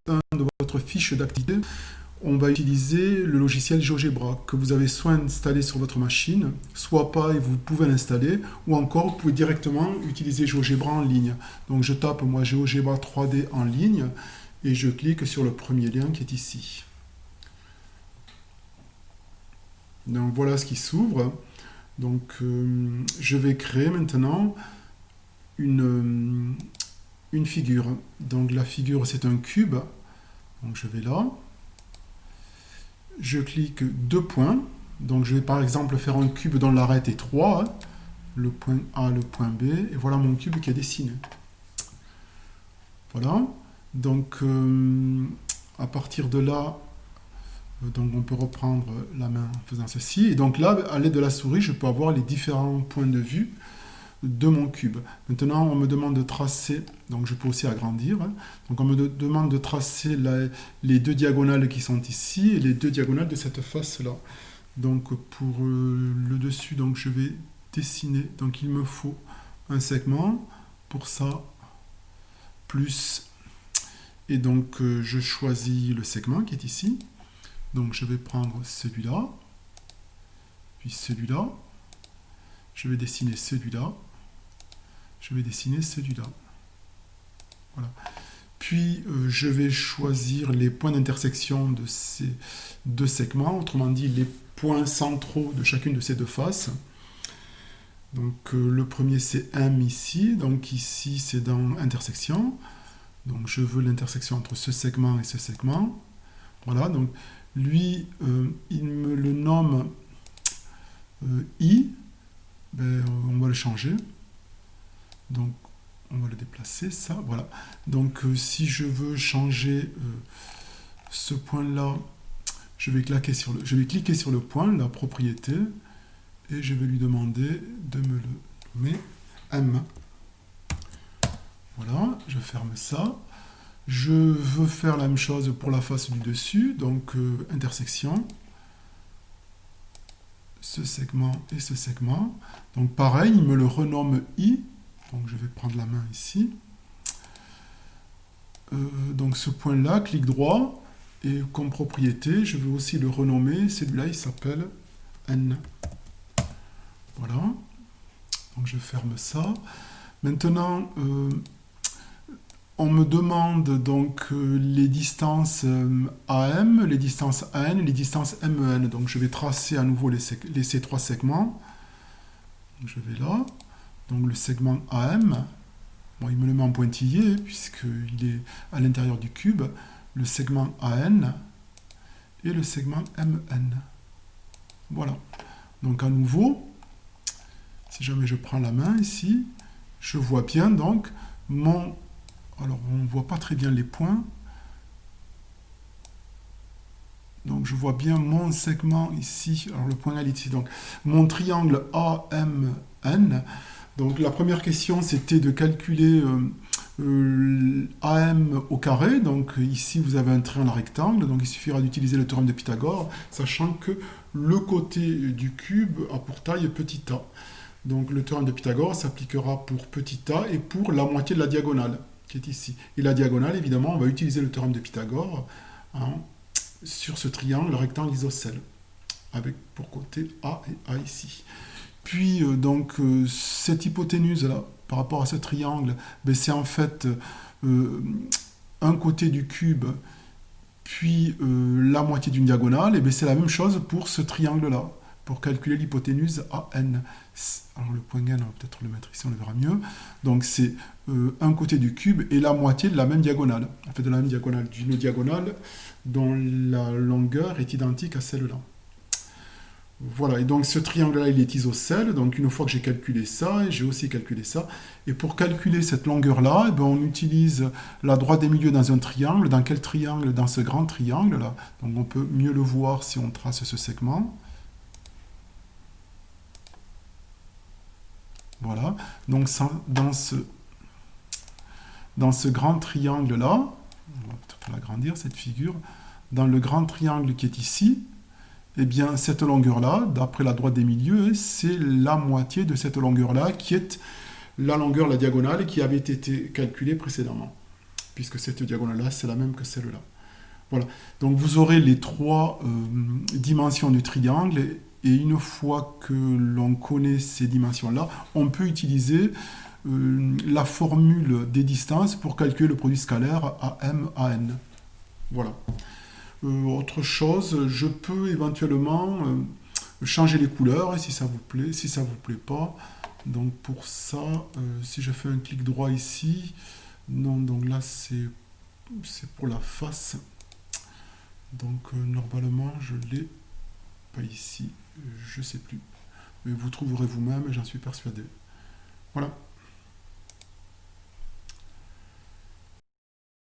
1 de votre fiche d'activité, on va utiliser le logiciel GeoGebra que vous avez soit installé sur votre machine, soit pas et vous pouvez l'installer, ou encore vous pouvez directement utiliser GeoGebra en ligne. Donc je tape moi GeoGebra 3D en ligne et je clique sur le premier lien qui est ici. Donc voilà ce qui s'ouvre. Donc je vais créer maintenant une figure. Donc la figure c'est un cube. Donc je vais là. Je clique deux points. Donc je vais par exemple faire un cube dont l'arête est 3. Le point A, le point B. Et voilà mon cube qui est dessiné. Voilà. Donc à partir de là, donc on peut reprendre la main en faisant ceci. Et donc là, à l'aide de la souris, je peux avoir les différents points de vue de mon cube. Maintenant, on me demande de tracer, donc je peux aussi agrandir. Donc on me demande de tracer les deux diagonales qui sont ici et les deux diagonales de cette face-là. Donc pour le dessus, donc je vais dessiner. Donc il me faut un segment pour ça, plus. Et donc je choisis le segment qui est ici. Donc je vais prendre celui-là, puis celui-là. Je vais dessiner celui-là. Je vais dessiner celui-là. Voilà. Puis je vais choisir les points d'intersection de ces deux segments, autrement dit les points centraux de chacune de ces deux faces. Donc le premier c'est M ici, donc ici c'est dans intersection. Donc je veux l'intersection entre ce segment et ce segment. Voilà, donc lui, il me le nomme I. Ben, on va le changer. Donc on va le déplacer, ça, voilà. Donc si je veux changer ce point-là, je vais cliquer sur le point, la propriété, et je vais lui demander de me le nommer M. Voilà, je ferme ça. Je veux faire la même chose pour la face du dessus, donc intersection, ce segment et ce segment. Donc pareil, il me le renomme I, donc je vais prendre la main ici. Donc ce point-là, clic droit, et comme propriété, je veux aussi le renommer, celui-là il s'appelle N. Voilà, donc je ferme ça. Maintenant, on me demande donc les distances AM, les distances AN et les distances MEN. Donc je vais tracer à nouveau ces trois segments. Donc, je vais là. Donc le segment AM, bon, il me le met en pointillé puisqu'il est à l'intérieur du cube. Le segment AN et le segment MEN. Voilà. Donc à nouveau, si jamais je prends la main ici, je vois bien donc mon... Alors, on ne voit pas très bien les points. Donc, je vois bien mon segment ici. Alors, le point L ici. Donc, mon triangle AMN. Donc, la première question, c'était de calculer AM au carré. Donc, ici, vous avez un triangle rectangle. Donc, il suffira d'utiliser le théorème de Pythagore, sachant que le côté du cube a pour taille petit a. Donc, le théorème de Pythagore s'appliquera pour petit a et pour la moitié de la diagonale, qui est ici. Et la diagonale, évidemment, on va utiliser le théorème de Pythagore sur ce triangle rectangle isocèle, avec pour côté A et A ici. Puis, cette hypoténuse-là, par rapport à ce triangle, ben, c'est en fait un côté du cube, puis la moitié d'une diagonale, et ben, c'est la même chose pour ce triangle-là, pour calculer l'hypoténuse AN. Alors le point N, on va peut-être le mettre ici, on le verra mieux. Donc c'est un côté du cube et la moitié de la même diagonale. En fait, de la même diagonale, d'une diagonale dont la longueur est identique à celle-là. Voilà, et donc ce triangle-là, il est isocèle. Donc une fois que j'ai calculé ça, et j'ai aussi calculé ça, et pour calculer cette longueur-là, eh ben, on utilise la droite des milieux dans un triangle. Dans quel triangle? Dans ce grand triangle-là. Donc on peut mieux le voir si on trace ce segment. Voilà, donc dans ce grand triangle-là, on va peut-être l'agrandir cette figure, dans le grand triangle qui est ici, eh bien cette longueur-là, d'après la droite des milieux, c'est la moitié de cette longueur-là qui est la longueur, la diagonale, qui avait été calculée précédemment. puisque cette diagonale-là, c'est la même que celle-là. Voilà. Donc vous aurez les trois dimensions du triangle, et une fois que l'on connaît ces dimensions-là, on peut utiliser la formule des distances pour calculer le produit scalaire AM, AN. Voilà. Autre chose, je peux éventuellement changer les couleurs, et si ça vous plaît, si ça vous plaît pas. Donc pour ça, si je fais un clic droit ici, non, donc là c'est pour la face. Donc normalement je l'ai pas ici, je sais plus. Mais vous trouverez vous-même, j'en suis persuadé. Voilà.